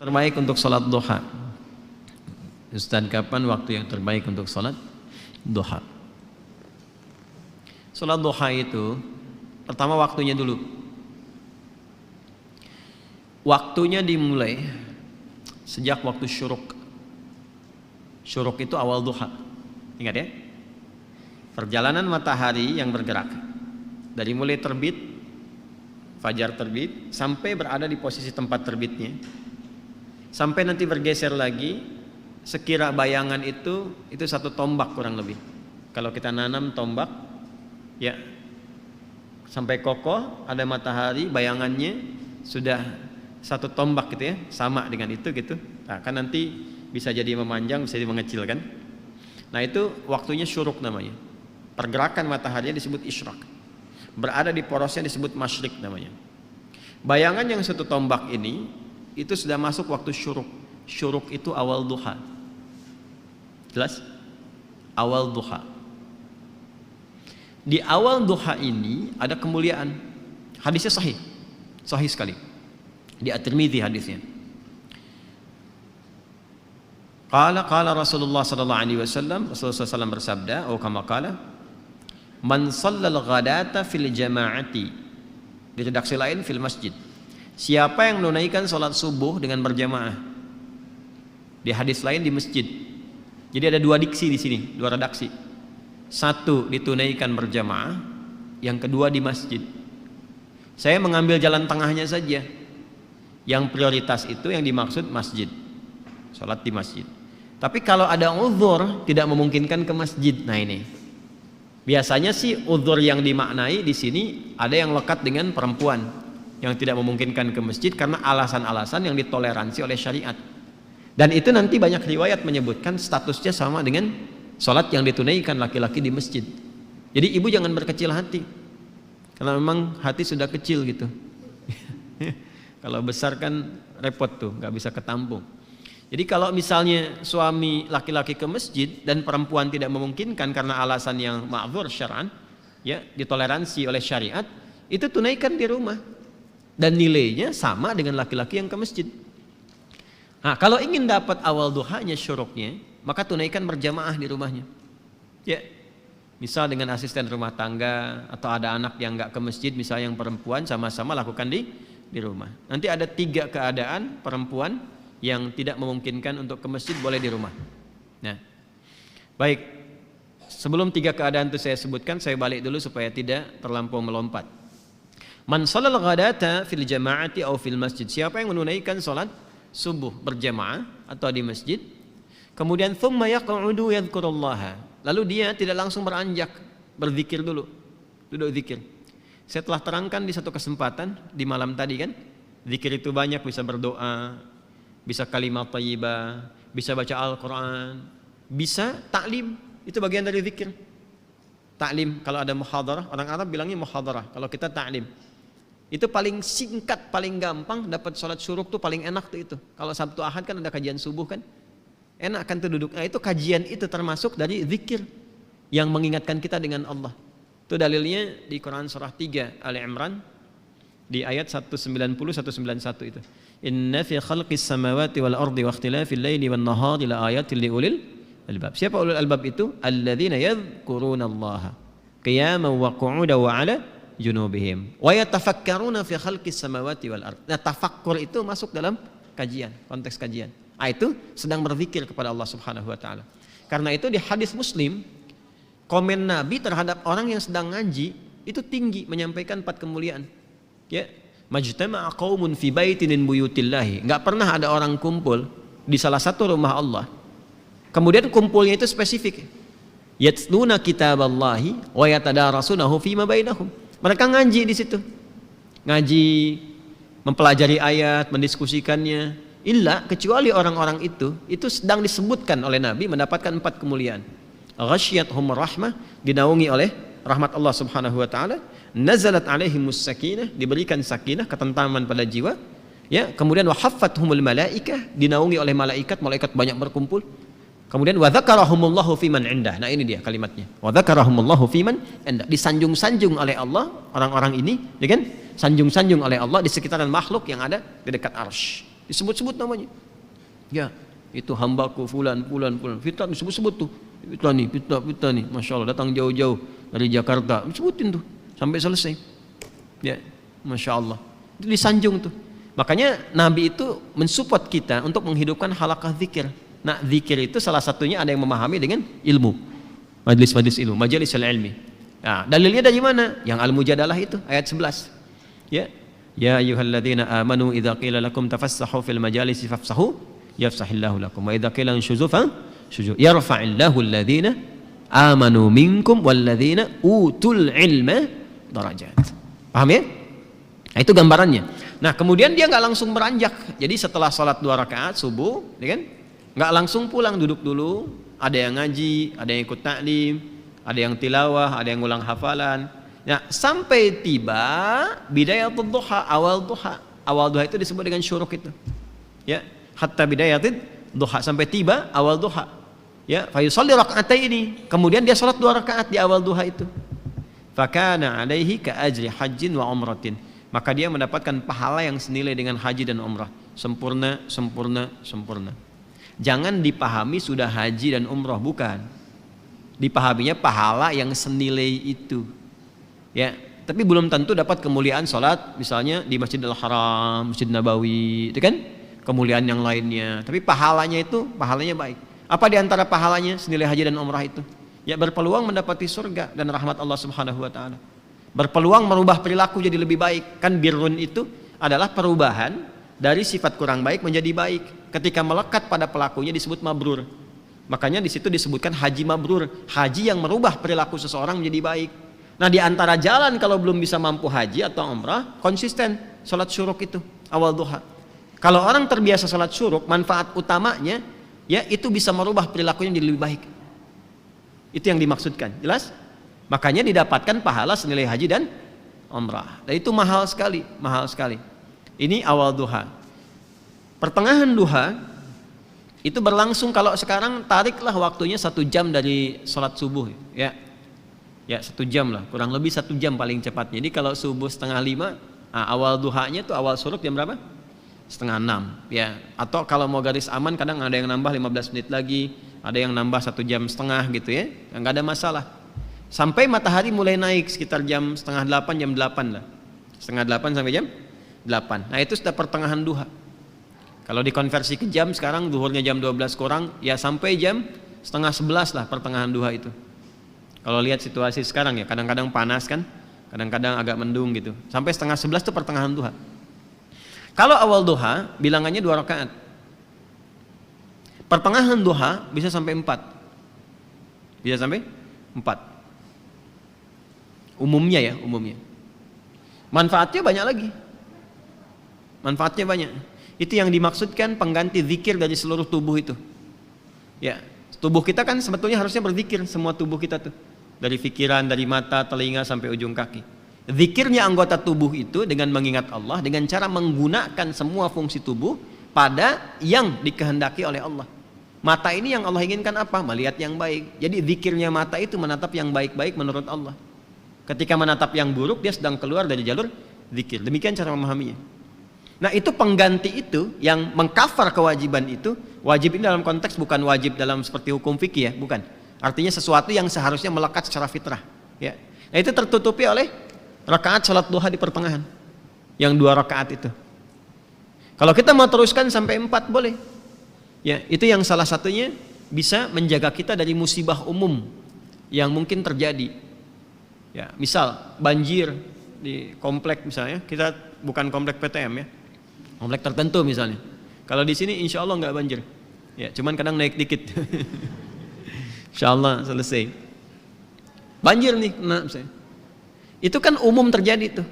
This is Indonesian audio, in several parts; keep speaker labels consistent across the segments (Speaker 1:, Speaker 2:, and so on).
Speaker 1: terbaik untuk sholat duha? Ustaz, kapan waktu yang terbaik untuk sholat duha? Sholat duha itu pertama waktunya dulu. Waktunya dimulai sejak waktu syuruk. Syuruk itu awal duha. Ingat ya? Perjalanan matahari yang bergerak dari mulai terbit, fajar terbit, sampai berada di posisi tempat terbitnya, sampai nanti bergeser lagi, sekira bayangan itu 1 tombak kurang lebih. Kalau kita nanam tombak, ya sampai kokoh ada matahari, bayangannya sudah 1 tombak gitu ya, sama dengan itu gitu. Nah, kan nanti bisa jadi memanjang, bisa jadi mengecil kan. Nah itu waktunya syuruk namanya. Pergerakan matahari disebut isyraq. Berada di porosnya disebut masyrik namanya. Bayangan yang 1 tombak ini itu sudah masuk waktu syuruk. Syuruk itu awal duha. Jelas? Awal duha. Di awal duha ini ada kemuliaan. Hadisnya sahih. Sahih sekali. Di At-Tirmidzi hadisnya. Qala Rasulullah sallallahu alaihi wasallam, Rasulullah SAW bersabda, atau kama qala, man shallal ghadata fil jama'ati. Di redaksi lain fil masjid. Siapa yang menunaikan salat subuh dengan berjamaah. Di hadis lain di masjid. Jadi ada 2 diksi di sini, 2 redaksi. 1 ditunaikan berjamaah, yang kedua di masjid. Saya mengambil jalan tengahnya saja. Yang prioritas itu yang dimaksud masjid. Salat di masjid. Tapi kalau ada uzur tidak memungkinkan ke masjid, nah ini. Biasanya sih uzur yang dimaknai di sini ada yang lekat dengan perempuan yang tidak memungkinkan ke masjid karena alasan-alasan yang ditoleransi oleh syariat. Dan itu nanti banyak riwayat menyebutkan statusnya sama dengan salat yang ditunaikan laki-laki di masjid. Jadi ibu jangan berkecil hati. Karena memang hati sudah kecil gitu. Kalau besar kan repot tuh, nggak bisa ketampung. Jadi kalau misalnya suami laki-laki ke masjid dan perempuan tidak memungkinkan karena alasan yang ma'dzur syar'an, ya ditoleransi oleh syariat, itu tunaikan di rumah dan nilainya sama dengan laki-laki yang ke masjid. Nah, kalau ingin dapat awal duhanya syuruknya, maka tunaikan berjamaah di rumahnya. Ya, misal dengan asisten rumah tangga atau ada anak yang nggak ke masjid, misalnya yang perempuan, sama-sama lakukan di rumah. Nanti ada 3 keadaan perempuan yang tidak memungkinkan untuk ke masjid boleh di rumah. Nah, baik. Sebelum 3 keadaan itu saya sebutkan, saya balik dulu supaya tidak terlampau melompat. Man shalal ghadata fil jama'ati aw fil masjid. Siapa yang menunaikan salat subuh berjamaah atau di masjid, kemudian thumma yaq'udu yadhkurullaha. Lalu dia tidak langsung beranjak, berzikir dulu. Duduk zikir. Saya telah terangkan di satu kesempatan di malam tadi kan, zikir itu banyak, bisa berdoa, bisa kalimat thayyibah, bisa baca Al-Quran, bisa taklim, itu bagian dari zikir. Taklim, kalau ada muhadarah, orang Arab bilangnya muhadarah, kalau kita taklim. Itu paling singkat, paling gampang, dapat sholat syuruk tuh paling enak tuh itu. Kalau Sabtu Ahad kan ada kajian subuh kan, enak kan tuh duduk. Nah itu kajian itu termasuk dari zikir yang mengingatkan kita dengan Allah. Itu dalilnya di Quran surah 3 Ali Imran di ayat 190-191 itu. Inna fi khalqis samawati wal ardi wa ikhtilafil laili wan nahari la ayatil liulil albab. Siapa ulul albab itu? Alladzina yadhkurunallaha qiyaman wa qu'udan wa 'ala junubihim wa yatafakkaruna fi khalqis samawati wal ardi. Nah, tafakkur itu masuk dalam kajian, konteks kajian. Ah, itu sedang berzikir kepada Allah Subhanahu wa taala. Karena itu di hadis Muslim, komen Nabi terhadap orang yang sedang ngaji itu tinggi, menyampaikan 4 kemuliaan. Ya, majtama'a qaumun fi baitin min buyutillahi. Enggak pernah ada orang kumpul di salah satu rumah Allah. Kemudian kumpulnya itu spesifik. Yatluna kitaballahi wa yatadarasunahu fima bainahum. Mereka ngaji di situ. Ngaji, mempelajari ayat, mendiskusikannya. Kecuali orang-orang itu sedang disebutkan oleh Nabi mendapatkan 4 kemuliaan. Ghasyiyatuhum rahmah, dinaungi oleh rahmat Allah Subhanahu wa taala. Nazalat alaihimus sakinah, diberikan sakinah, ketentaman pada jiwa, ya. Kemudian wa haffathumul malaikah, dinaungi oleh malaikat banyak berkumpul. Kemudian wa dzakarahumullahu fiman indah. Nah ini dia kalimatnya, wa dzakarahumullahu fiman indah, disanjung-sanjung oleh Allah orang-orang ini, ya kan, sanjung-sanjung oleh Allah di sekitaran makhluk yang ada di dekat arsy. disebut-sebut namanya. Ya, itu hambaku fulan. Fitnah disebut-sebut tuh. Fitnah nih. Masya Allah, datang jauh-jauh dari Jakarta, disebutin tuh sampai selesai. Ya, Masya Allah. Itu disanjung tuh. Makanya Nabi itu mensupport kita untuk menghidupkan halaqah zikir. Nah, zikir itu salah satunya ada yang memahami dengan ilmu. Majelis ilmu, majelis ilmi. Nah, dalilnya dari mana? Yang Al-Mujadalah itu ayat 11. Ya. Ya ayyuhalladzina amanu idza qila lakum tafassahu fil majalisi fafsahu yafsahillahu lakum wa idza qila inshuzu yarfa'illahu alladzina amanu minkum walladzina utul ilma darajat. Paham ya? Nah, itu gambarannya. Nah, kemudian dia nggak langsung beranjak. Jadi setelah sholat 2 rakaat subuh, ya kan? Nggak langsung pulang, duduk dulu. Ada yang ngaji, ada yang ikut taklim, ada yang tilawah, ada yang ulang hafalan. Nah, sampai tiba bidayatul duha, awal duha. Awal duha itu disebut dengan syuruk itu. Ya, hatta bidayatul duha, sampai tiba awal duha. Ya, fa yusalli raka'ataini. Kemudian dia salat 2 rakaat di awal duha itu. Fakana alaihi ka ajri hajjin wa umratin. Maka dia mendapatkan pahala yang senilai dengan haji dan umrah. Sempurna. Jangan dipahami sudah haji dan umrah, bukan. Dipahaminya pahala yang senilai itu. Ya, tapi belum tentu dapat kemuliaan salat misalnya di Masjidil Haram, Masjid Nabawi, itu kan kemuliaan yang lainnya. Tapi pahalanya baik. Apa di antara pahalanya senilai haji dan umrah itu? Ya, berpeluang mendapati surga dan rahmat Allah Subhanahu wa taala. Berpeluang merubah perilaku jadi lebih baik. Kan birrun itu adalah perubahan dari sifat kurang baik menjadi baik. Ketika melekat pada pelakunya disebut mabrur. Makanya di situ disebutkan haji mabrur, haji yang merubah perilaku seseorang menjadi baik. Nah, di antara jalan kalau belum bisa mampu haji atau umrah, konsisten salat syuruk itu awal duha. Kalau orang terbiasa salat syuruk, manfaat utamanya ya itu bisa merubah perilakunya menjadi lebih baik. Itu yang dimaksudkan. Jelas? Makanya didapatkan pahala senilai haji dan umrah. Dan itu mahal sekali. Ini awal duha. Pertengahan duha itu berlangsung, kalau sekarang tariklah waktunya 1 jam dari sholat subuh, ya 1 jam lah, kurang lebih 1 jam paling cepat. Jadi kalau subuh 4:30, awal duhanya tuh awal syuruk jam berapa? 5:30, ya. Atau kalau mau garis aman kadang ada yang nambah 15 menit lagi, ada yang nambah 1,5 jam gitu ya, nggak ada masalah. Sampai matahari mulai naik sekitar jam 7:30, jam 8 lah, 7:30 sampai jam 8. Nah, itu sudah pertengahan duha. Kalau dikonversi ke jam sekarang, zuhurnya jam 12 kurang, ya sampai jam 10:30 lah pertengahan duha itu. Kalau lihat situasi sekarang ya, kadang-kadang panas kan, kadang-kadang agak mendung gitu. Sampai 10:30 itu pertengahan duha. Kalau awal duha, bilangannya 2 rakaat. Pertengahan duha bisa sampai 4. Bisa sampai 4. Umumnya. Manfaatnya banyak lagi. Itu yang dimaksudkan pengganti zikir dari seluruh tubuh itu. Ya, tubuh kita kan sebetulnya harusnya berzikir, semua tubuh kita tuh. Dari pikiran, dari mata, telinga sampai ujung kaki. Zikirnya anggota tubuh itu dengan mengingat Allah, dengan cara menggunakan semua fungsi tubuh pada yang dikehendaki oleh Allah. Mata ini yang Allah inginkan apa? Melihat yang baik. Jadi zikirnya mata itu menatap yang baik-baik menurut Allah. Ketika menatap yang buruk, dia sedang keluar dari jalur zikir. Demikian cara memahaminya. Nah, itu pengganti itu yang mengkafar kewajiban itu. Wajib ini dalam konteks bukan wajib dalam seperti hukum fikih ya, bukan. Artinya sesuatu yang seharusnya melekat secara fitrah, ya. Nah, itu tertutupi oleh rakaat salat duha di pertengahan. Yang 2 rakaat itu. Kalau kita mau teruskan sampai 4 boleh. Ya, itu yang salah satunya bisa menjaga kita dari musibah umum yang mungkin terjadi. Ya, misal banjir di komplek misalnya, kita bukan komplek PTM ya. Komplek tertentu misalnya. Kalau di sini insya Allah nggak banjir. Ya, cuman kadang naik dikit. Insya Allah selesai. Banjir nih, nah misalnya. Itu kan umum terjadi tuh.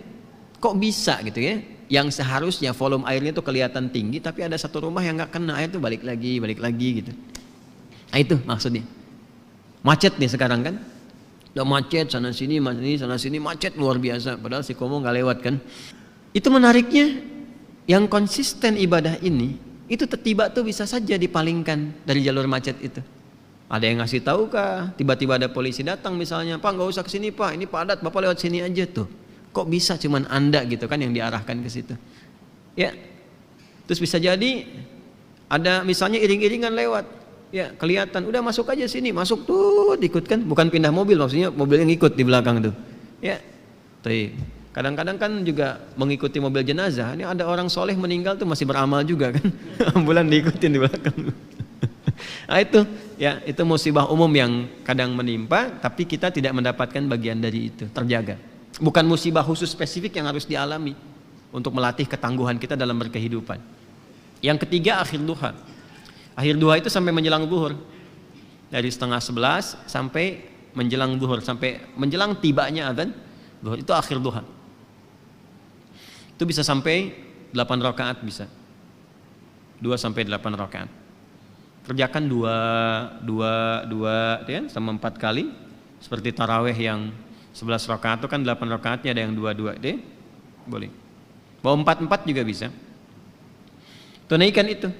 Speaker 1: Kok bisa gitu ya? Yang seharusnya volume airnya tuh kelihatan tinggi, tapi ada satu rumah yang nggak kena air tuh balik lagi gitu. Nah, itu maksudnya. Macet nih sekarang kan? Udah macet sana sini macet luar biasa. Padahal si Komo nggak lewat kan? Itu menariknya. Yang konsisten ibadah ini, itu tiba tuh bisa saja dipalingkan dari jalur macet itu. Ada yang ngasih tahu kah? Tiba-tiba ada polisi datang misalnya, Pak nggak usah kesini Pak, ini padat, Bapak lewat sini aja tuh. Kok bisa cuman Anda gitu kan yang diarahkan ke situ? Ya, Terus bisa jadi ada misalnya iring-iringan lewat, ya kelihatan, udah masuk aja sini, masuk tuh, ikut kan, bukan pindah mobil, maksudnya mobil yang ikut di belakang tuh, ya. Kadang-kadang kan juga mengikuti mobil jenazah. Ini ada orang soleh meninggal tuh masih beramal juga kan, ambulan diikutin di belakang. Nah itu, ya itu musibah umum yang kadang menimpa, tapi kita tidak mendapatkan bagian dari itu, terjaga. Bukan musibah khusus spesifik yang harus dialami untuk melatih ketangguhan kita dalam berkehidupan. Yang ketiga, akhir duha. Akhir duha itu sampai menjelang zuhur, dari 10:30 sampai menjelang zuhur, sampai menjelang tibanya adzan zuhur, itu akhir duha. Itu bisa sampai 8 rakaat, bisa 2 sampai 8 rakaat. Kerjakan 2 ya, sama 4 kali. Seperti taraweh yang 11 rakaat itu kan 8 rakaatnya, ada yang 2 deh, boleh. Mau 4 juga bisa. Tunaikan itu.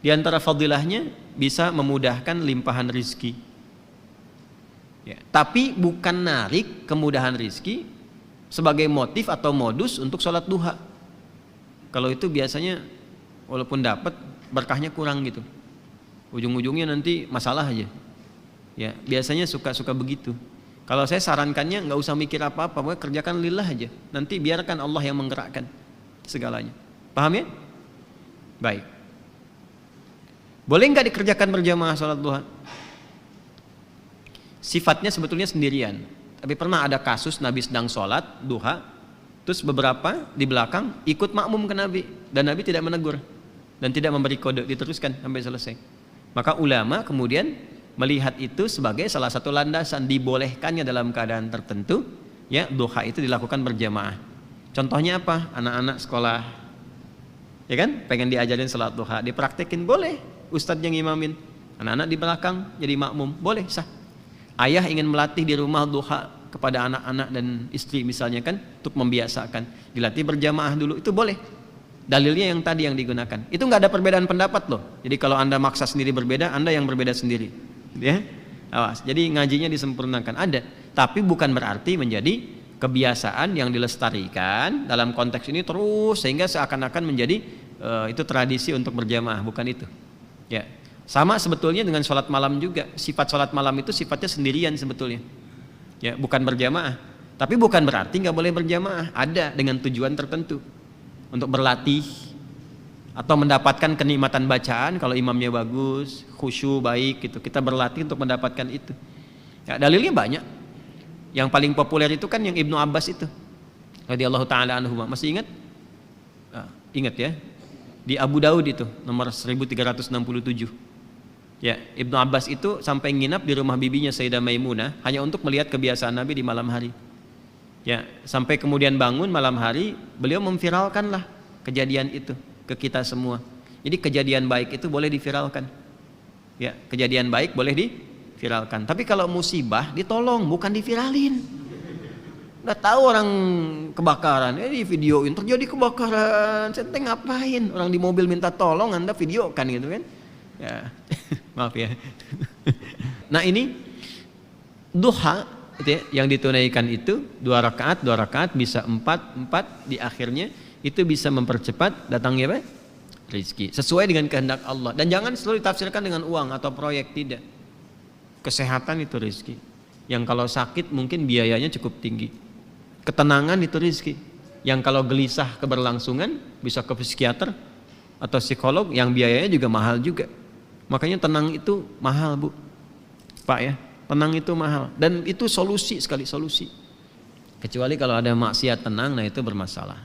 Speaker 1: Di antara fadilahnya bisa memudahkan limpahan rizki. Ya, tapi bukan narik kemudahan rizki sebagai motif atau modus untuk sholat duha. Kalau itu biasanya walaupun dapat berkahnya kurang gitu. Ujung-ujungnya nanti masalah aja. Ya, biasanya suka begitu. Kalau saya sarankannya nggak usah mikir apa-apa, pokoknya kerjakan lillah aja. Nanti biarkan Allah yang menggerakkan segalanya. Paham ya? Baik. Boleh nggak dikerjakan berjamaah sholat duha? Sifatnya sebetulnya sendirian. Tapi pernah ada kasus Nabi sedang sholat duha, terus beberapa di belakang ikut makmum ke Nabi, dan Nabi tidak menegur dan tidak memberi kode, diteruskan sampai selesai. Maka ulama kemudian melihat itu sebagai salah satu landasan dibolehkannya dalam keadaan tertentu, ya duha itu dilakukan berjamaah. Contohnya apa? Anak-anak sekolah, ya kan, pengen diajarin salat duha, dipraktekin, boleh. Ustadz yang imamin, anak-anak di belakang jadi makmum, boleh, sah. Ayah ingin melatih di rumah duha kepada anak-anak dan istri misalnya kan, untuk membiasakan, dilatih berjamaah dulu, itu boleh. Dalilnya yang tadi yang digunakan. Itu nggak ada perbedaan pendapat loh. Jadi kalau Anda maksa sendiri berbeda, Anda yang berbeda sendiri. Ya, awas. Jadi ngajinya disempurnakan, ada. Tapi bukan berarti menjadi kebiasaan yang dilestarikan dalam konteks ini terus sehingga seakan-akan menjadi itu tradisi untuk berjamaah, bukan itu. Ya, sama sebetulnya dengan sholat malam juga. Sifat sholat malam itu sifatnya sendirian sebetulnya. Ya, bukan berjamaah. Tapi bukan berarti nggak boleh berjamaah. Ada dengan tujuan tertentu untuk berlatih atau mendapatkan kenikmatan bacaan. Kalau imamnya bagus, khusyuk baik gitu, kita berlatih untuk mendapatkan itu. Ya, dalilnya banyak. Yang paling populer itu kan yang Ibnu Abbas itu, radhiyallahu taala anhu. Masih ingat? Ingat ya, di Abu Daud itu nomor 1367. Ya, Ibnu Abbas itu sampai nginap di rumah bibinya Sayyidah Maimunah hanya untuk melihat kebiasaan Nabi di malam hari. Ya, sampai kemudian bangun malam hari, beliau memviralkanlah kejadian itu ke kita semua. Jadi kejadian baik itu boleh diviralkan. Ya, kejadian baik boleh diviralkan. Tapi kalau musibah ditolong, bukan diviralin. Udah tahu orang kebakaran, di videoin terjadi kebakaran, saya ngapain? Orang di mobil minta tolong, Anda videokan gitu kan? Ya, maaf ya. Nah ini duha itu ya, yang ditunaikan itu 2 rakaat bisa 4 di akhirnya, itu bisa mempercepat datangnya apa? Rizki sesuai dengan kehendak Allah. Dan jangan selalu ditafsirkan dengan uang atau proyek, tidak. Kesehatan itu rizki, yang kalau sakit mungkin biayanya cukup tinggi. Ketenangan itu rizki, yang kalau gelisah keberlangsungan bisa ke psikiater atau psikolog, yang biayanya juga mahal juga. Makanya tenang itu mahal, Bu, Pak ya. Tenang itu mahal, dan itu solusi sekali, solusi. Kecuali kalau ada maksiat tenang, nah itu bermasalah.